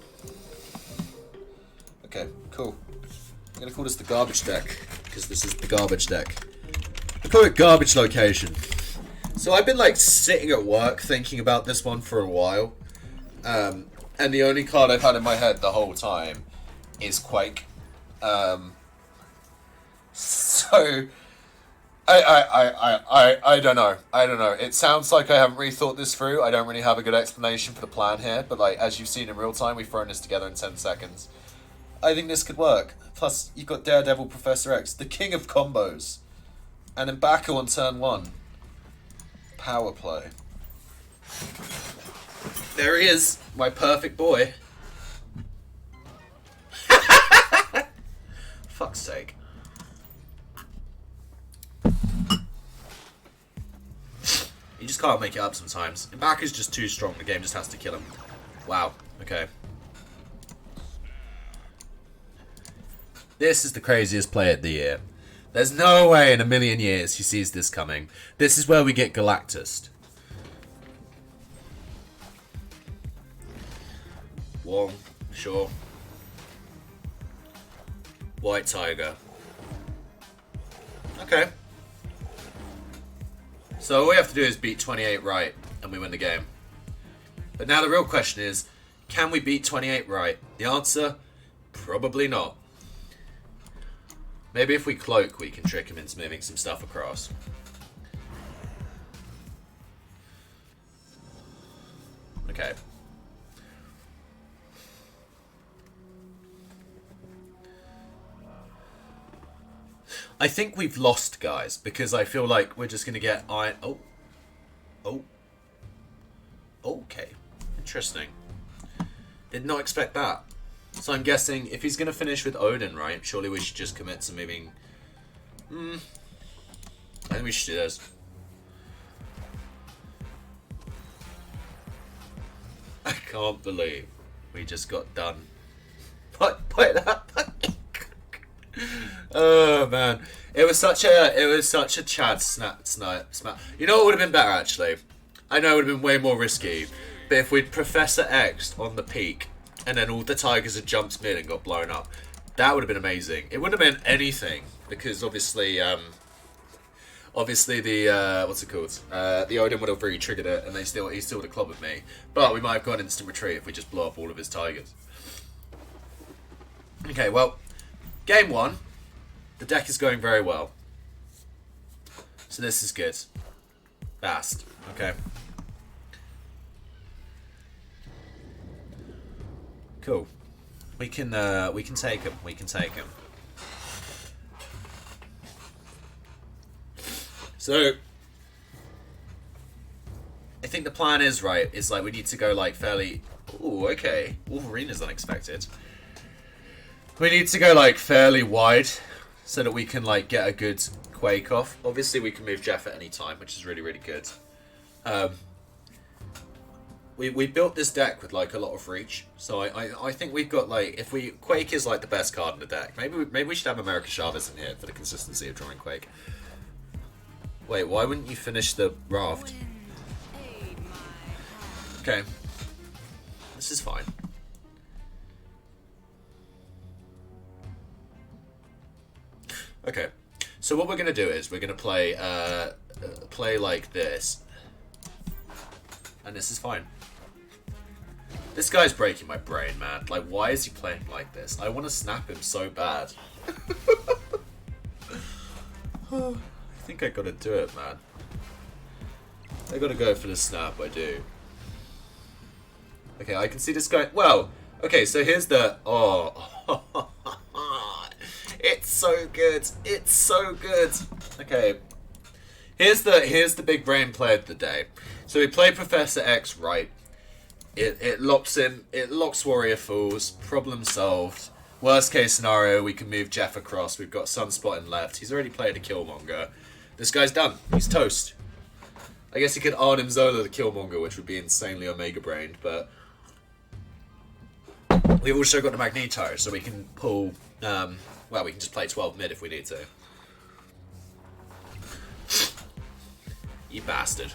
Okay, cool. I'm going to call this the garbage deck, because this is the garbage deck. I call it garbage location. So I've been like sitting at work thinking about this one for a while, and the only card I've had in my head the whole time is Quake. So I don't know. I don't know. It sounds like I haven't really thought this through. I don't really have a good explanation for the plan here, but like as you've seen in real time, we've thrown this together in 10 seconds. I think this could work. Plus, you've got Daredevil, Professor X, the king of combos, and then Baku on turn 1. Power play. There he is, my perfect boy. Fuck's sake. You just can't make it up sometimes. Mbaku's just too strong, the game just has to kill him. Wow, okay. This is the craziest play of the year. There's no way in a million years he sees this coming. This is where we get Galactus. Wong, sure. White Tiger. Okay. So all we have to do is beat 28 right, and we win the game. But now the real question is, can we beat 28 right? The answer, probably not. Maybe if we cloak, we can trick him into moving some stuff across. Okay. I think we've lost, guys, because I feel like we're just going to get iron... Oh. Okay. Interesting. Did not expect that. So I'm guessing if he's going to finish with Odin, right, surely we should just commit to moving... I think we should do this. I can't believe we just got done. By that. Oh man, it was such a Chad snap. You know what would have been better actually? I know it would have been way more risky, but if we'd Professor X'd on the peak, and then all the Tigers had jumped mid and got blown up, that would have been amazing. It wouldn't have been anything because obviously the what's it called? The Odin would have really triggered it, and he still would have clobbered me. But we might have got an instant retreat if we just blow up all of his Tigers. Okay, well. Game 1, the deck is going very well. So this is good. Fast, okay. Cool. We can take him. We can take him. So I think the plan is right. Is like we need to go like fairly. Ooh, okay. Wolverine is unexpected. We need to go like fairly wide so that we can like get a good Quake off. Obviously we can move Jeff at any time, which is really, really good. We built this deck with like a lot of reach, so I think we've got like if we Quake is like the best card in the deck. Maybe we should have America Chavez in here for the consistency of drawing Quake. Wait, why wouldn't you finish the raft? Okay, this is fine. Okay, so what we're gonna do is we're gonna play like this, and this is fine. This guy's breaking my brain, man. Like, why is he playing like this? I want to snap him so bad. I think I gotta do it, man. I gotta go for the snap. I do. Okay, I can see this guy. Well, Okay, so here's the... Oh. It's so good. It's so good. Okay. Here's the big brain play of the day. So we play Professor X right. It locks in. It locks Warrior Fools. Problem solved. Worst case scenario, we can move Jeff across. We've got Sunspot in left. He's already played a Killmonger. This guy's done. He's toast. I guess he could Arnim Zola the Killmonger, which would be insanely Omega brained, but we've also got the Magneto, so we can pull. Well, we can just play 12 mid if we need to. You bastard.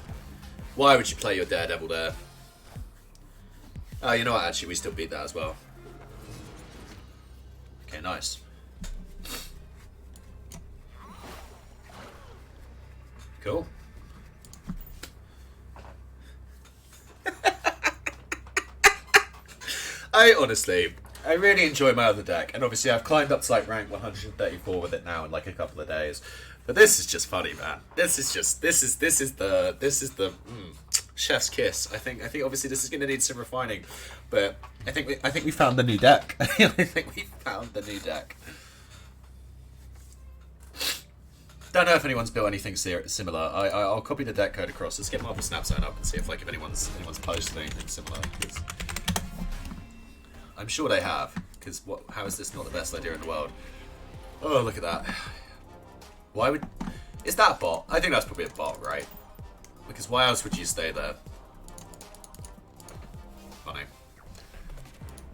Why would you play your Daredevil there? Oh, you know what? Actually, we still beat that as well. Okay, nice. Cool. I really enjoy my other deck, and obviously I've climbed up to like rank 134 with it now in like a couple of days. But this is just funny, man. This is the chef's kiss. I think obviously this is going to need some refining, but I think we found the new deck. I think we found the new deck. Don't know if anyone's built anything similar. I'll copy the deck code across. Let's get Marvel Snap Zone up and see if anyone's posted anything similar. I'm sure they have. Because how is this not the best idea in the world? Oh, look at that. Why would... Is that a bot? I think that's probably a bot, right? Because why else would you stay there? Funny.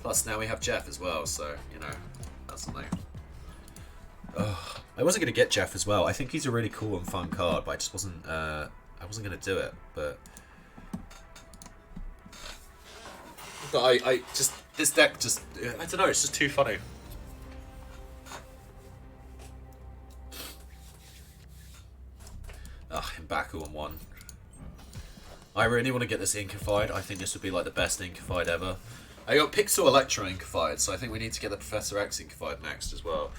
Plus, now we have Jeff as well, so, you know, that's something. Ugh. I wasn't going to get Jeff as well. I think he's a really cool and fun card, but I just wasn't... I wasn't going to do it, but... But I just... This deck just... I don't know, it's just too funny. Ugh, M'Baku on 1. I really want to get this Inkified. I think this would be like the best Inkified ever. I got Pixel Electro Inkified, so I think we need to get the Professor X Inkified next as well.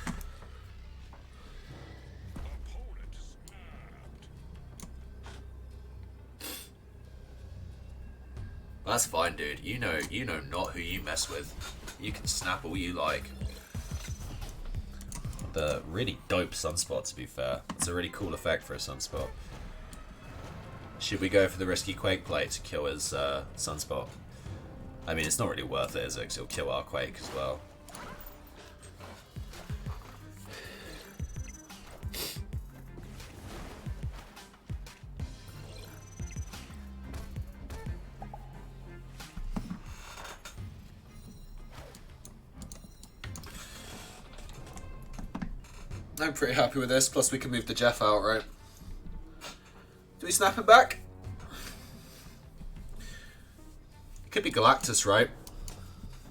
That's fine, dude. You know not who you mess with. You can snap all you like. The really dope Sunspot, to be fair. It's a really cool effect for a Sunspot. Should we go for the risky Quake play to kill his Sunspot? I mean, it's not really worth it, is it? Because it'll kill our Quake as well. I'm pretty happy with this, plus we can move the Jeff out, right? Do we snap him back? It could be Galactus, right?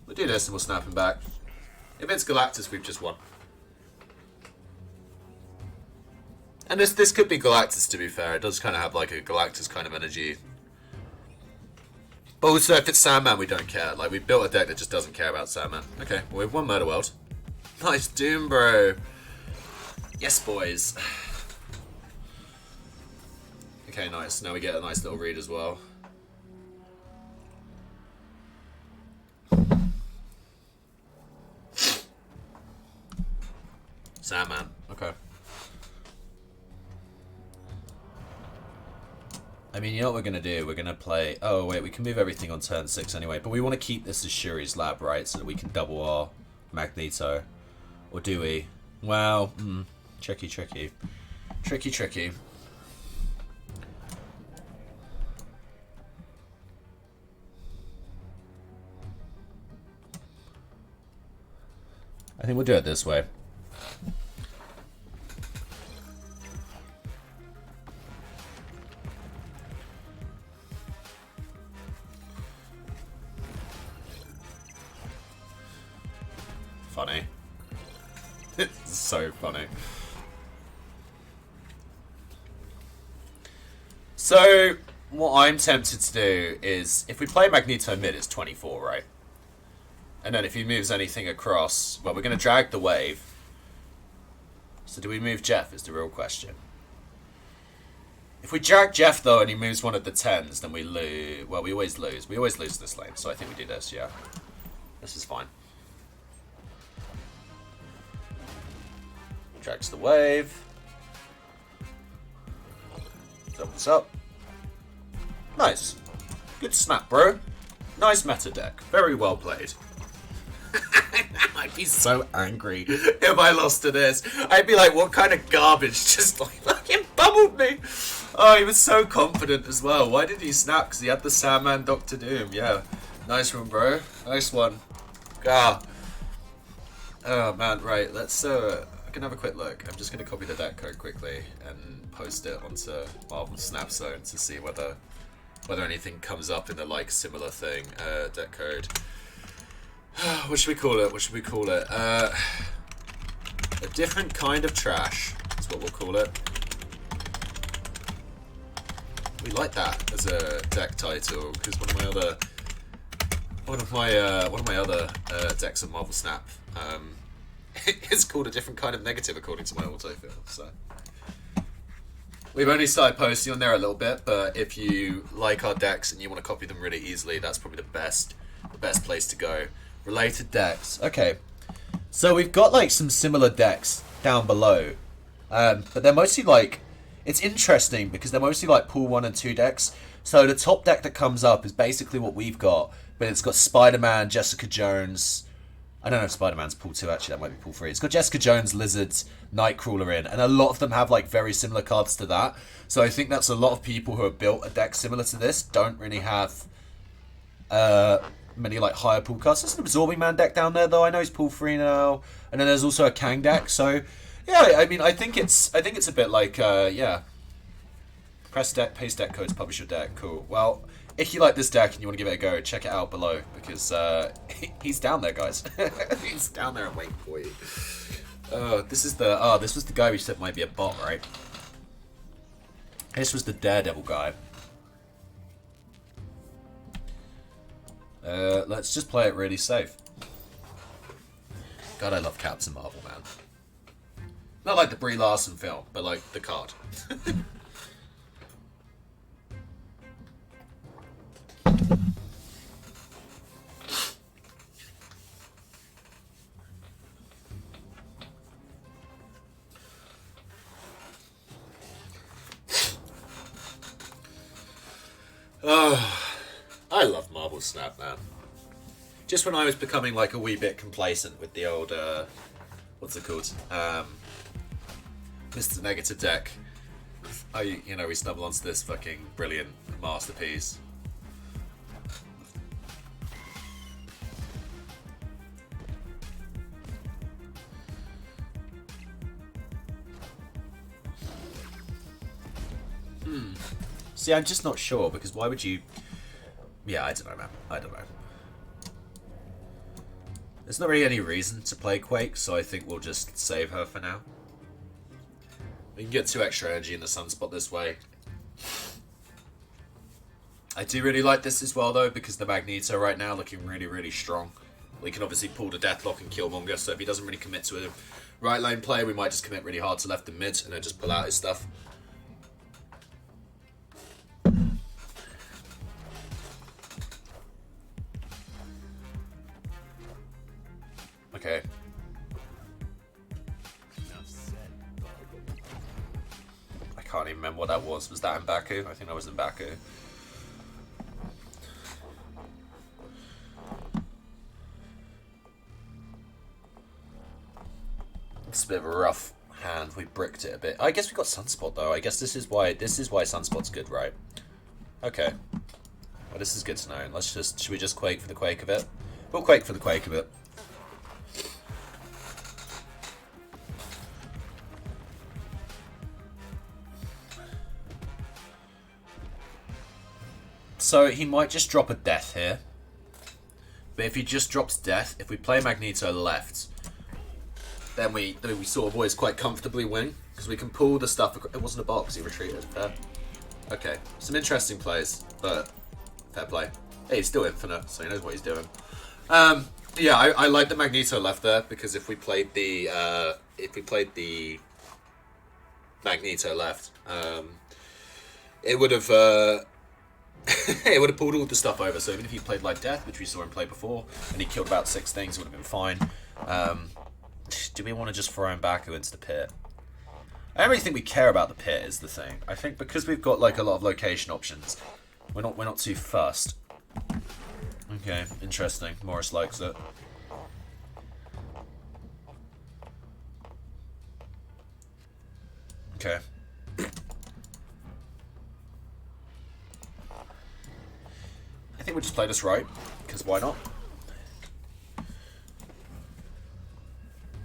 We'll do this and we'll snap him back. If it's Galactus, we've just won. And this could be Galactus, to be fair. It does kind of have like a Galactus kind of energy. But also, if it's Sandman, we don't care. Like, we built a deck that just doesn't care about Sandman. Okay, well, we've won Murder World. Nice Doom, bro. Yes, boys. Okay, nice. Now we get a nice little read as well. Sandman. Okay. I mean, you know what we're going to do? We're going to play... Oh, wait, we can move everything on turn 6 anyway. But we want to keep this as Shuri's lab, right? So that we can double our Magneto. Or do we? Well, tricky. Tricky. I think we'll do it this way. Funny. It's so funny. So, what I'm tempted to do is, if we play Magneto mid, it's 24, right? And then if he moves anything across, well, we're going to drag the wave. So do we move Jeff is the real question. If we drag Jeff, though, and he moves one of the 10s, then we lose. Well, we always lose. We always lose this lane, so I think we do this, yeah. This is fine. Drags the wave. Doubles up. Nice. Good snap, bro. Nice meta deck. Very well played. I'd be so angry if I lost to this. I'd be like, what kind of garbage just like fucking bubbled me? Oh, he was so confident as well. Why did he snap? Because he had the Sandman Doctor Doom. Yeah. Nice one, bro. Nice one. Ah. Oh, man. Right. Let's, I can have a quick look. I'm just going to copy the deck code quickly and post it onto Marvel Snap Zone to see whether anything comes up in the, like, similar thing. Deck code. What should we call it? What should we call it? A different kind of trash. That's what we'll call it. We like that as a deck title because one of my other decks on Marvel Snap is called a different kind of negative according to my autofill. So we've only started posting on there a little bit, but if you like our decks and you want to copy them really easily, that's probably the best place to go. Related decks. Okay, so we've got like some similar decks down below, but they're mostly like, it's interesting because they're mostly like pool 1 and 2 decks. So the top deck that comes up is basically what we've got, but it's got Spider-Man, Jessica Jones. I don't know if Spider-Man's pool 2 actually, that might be pool 3. It's got Jessica Jones, Lizards, Nightcrawler in, and a lot of them have like very similar cards to that. So I think that's a lot of people who have built a deck similar to this don't really have many like higher pool cards. There's an Absorbing Man deck down there though. I know he's pool 3 now, and then there's also a Kang deck. So yeah, I mean, I think it's a bit like yeah. Press deck, paste deck codes, publish your deck. Cool. Well, if you like this deck and you want to give it a go, check it out below because he's down there, guys. He's down there and waiting for you. This was the guy we said might be a bot, right? This was the Daredevil guy. Let's just play it really safe. God, I love Captain Marvel, man. Not like the Brie Larson film, but like the card. Oh, I love Marvel Snap, man. Just when I was becoming like a wee bit complacent with the old, what's it called? Mr. Negative deck. We stumbled onto this fucking brilliant masterpiece. See, I'm just not sure, because why would you... Yeah, I don't know, man. I don't know. There's not really any reason to play Quake, so I think we'll just save her for now. We can get 2 extra energy in the Sunspot this way. I do really like this as well, though, because the Magneto right now looking really, really strong. We can obviously pull the Deathlock and Killmonger, so if he doesn't really commit to a right lane play, we might just commit really hard to left and mid, and then just pull out his stuff. Okay. I can't even remember what that was. Was that in Baku? I think that was in Baku. It's a bit of a rough hand. We bricked it a bit. I guess we got Sunspot though. I guess this is why Sunspot's good, right? Okay. Well, this is good to know. Should we just Quake for the Quake of it? We'll Quake for the Quake of it. So he might just drop a death here. But if he just drops death, if we play Magneto left, then we sort of always quite comfortably win. Because we can pull the stuff... It wasn't a box, he retreated. Fair. Okay, some interesting plays, but fair play. Hey, he's still infinite, so he knows what he's doing. Yeah, I like the Magneto left there, because if we played the Magneto left, it would have... it would have pulled all the stuff over. So even if he played like Death, which we saw him play before, and he killed about 6 things, it would have been fine. Do we want to just throw him back into the pit? I don't really think we care about the pit is the thing. I think because we've got like a lot of location options, we're not too fussed. Okay, interesting. Morris likes it. Okay. I think we just play this right, because why not?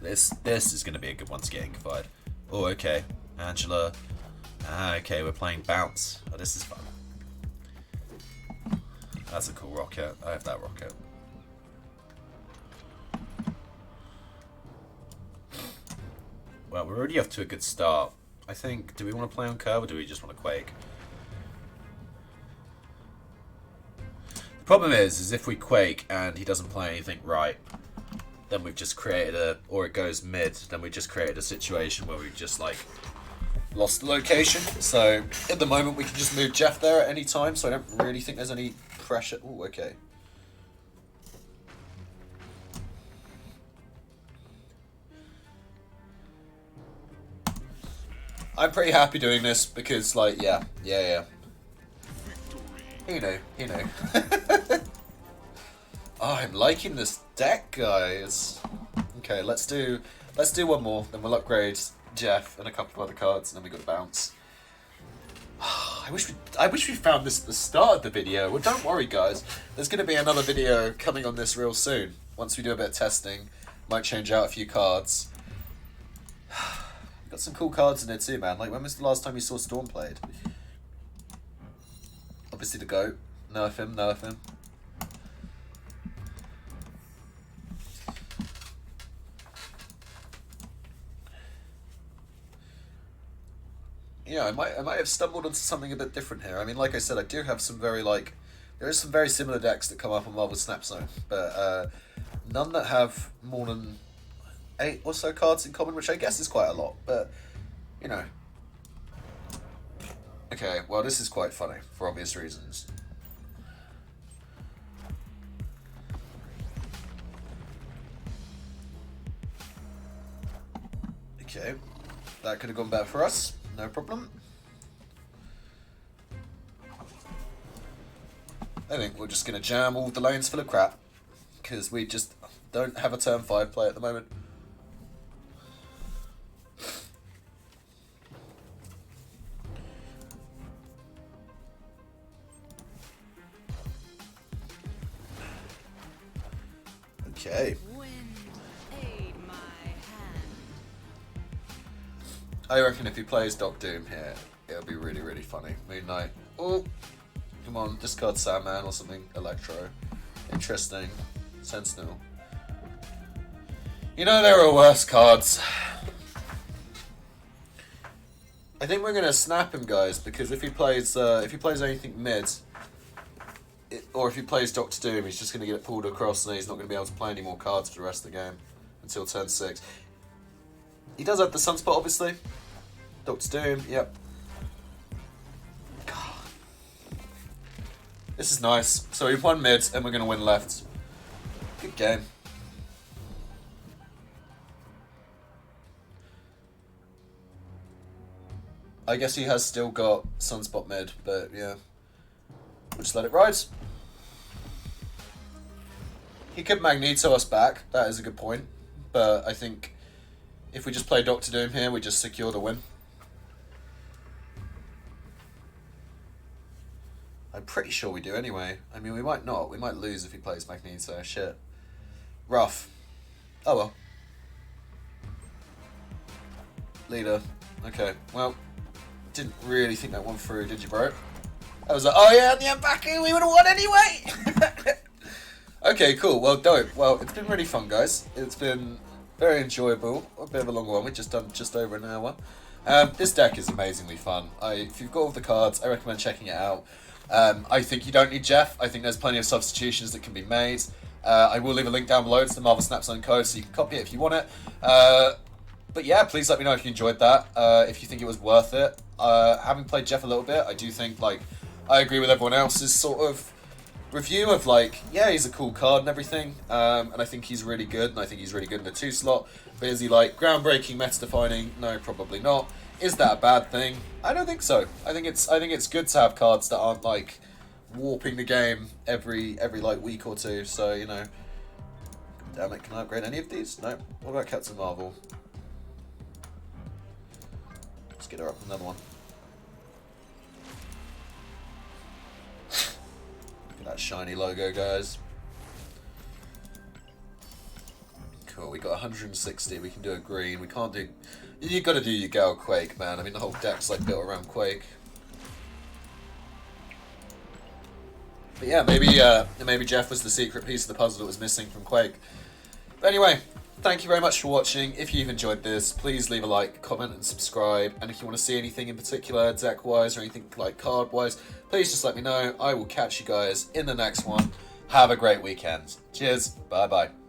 This is going to be a good one to get inkified. Oh, okay. Angela. Ah, okay, we're playing Bounce. Oh, this is fun. That's a cool rocket. I have that rocket. Well, we're already off to a good start. I think, do we want to play on curve or do we just want to Quake? The problem is if we Quake and he doesn't play anything right, then we've just created or it goes mid, then we just created a situation where we've just like lost the location. So at the moment we can just move Jeff there at any time, so I don't really think there's any pressure. Oh, okay. I'm pretty happy doing this because, like, yeah. You know. Oh, I'm liking this deck, guys. Okay, let's do one more, then we'll upgrade Jeff and a couple of other cards, and then we got to bounce. I wish we found this at the start of the video. Well, don't worry, guys. There's going to be another video coming on this real soon. Once we do a bit of testing, might change out a few cards. Got some cool cards in there too, man. Like, when was the last time you saw Storm played? Obviously the GOAT. Nerf him. Yeah, I might have stumbled onto something a bit different here. I mean, like I said, I do have some very, like... There is some very similar decks that come up on Marvel Snap Zone, but none that have more than 8 or so cards in common, which I guess is quite a lot, but, you know. Okay, well, this is quite funny, for obvious reasons. Okay, that could have gone better for us, no problem. I think we're just going to jam all the lanes full of crap, because we just don't have a turn 5 play at the moment. Okay. I reckon if he plays Doc Doom here, it'll be really, really funny. Moon Knight. Oh, come on, discard Sandman or something. Electro. Interesting. Sentinel. You know, there are worse cards. I think we're gonna snap him, guys, because if he plays anything mid, or if he plays Doctor Doom, he's just gonna get it pulled across, and he's not gonna be able to play any more cards for the rest of the game until turn 6. He does have the Sunspot, obviously. Doctor Doom, yep. God. This is nice. So we've won mid, and we're gonna win left. Good game. I guess he has still got Sunspot mid, but yeah. We'll just let it ride. He could Magneto us back, that is a good point. But I think if we just play Doctor Doom here, we just secure the win. I'm pretty sure we do anyway. I mean, we might not. We might lose if he plays Magneto. Shit. Rough. Oh well. Leader. Okay, well, didn't really think that one through, did you, bro? I was like, oh yeah, the M'Baku, we would have won anyway! Okay, cool, well, dope. Well, it's been really fun, guys. It's been very enjoyable. A bit of a long one, we've just done just over an hour. This deck is amazingly fun. If you've got all the cards, I recommend checking it out. I think you don't need Jeff. I think there's plenty of substitutions that can be made. I will leave a link down below to the Marvel Snap Zone code so you can copy it if you want it. But yeah, please let me know if you enjoyed that, if you think it was worth it. Having played Jeff a little bit, I do think, like, I agree with everyone else's sort of review of like, yeah, he's a cool card and everything, and I think he's really good, and I think he's really good in the 2 slot. But is he like groundbreaking, meta defining? No, probably not. Is that a bad thing? I don't think so. I think it's good to have cards that aren't like warping the game every like week or two. So you know, damn it, can I upgrade any of these? No. What about Captain Marvel? Let's get her up another one. Look at that shiny logo, guys. Cool, we got 160, we can do a green, we can't do... You gotta do your Gal Quake, man. I mean, the whole deck's like built around Quake. But yeah, maybe Jeff was the secret piece of the puzzle that was missing from Quake. But anyway, thank you very much for watching. If you've enjoyed this, please leave a like, comment, and subscribe. And if you want to see anything in particular, deck-wise, or anything like card-wise, please just let me know. I will catch you guys in the next one. Have a great weekend. Cheers. Bye-bye.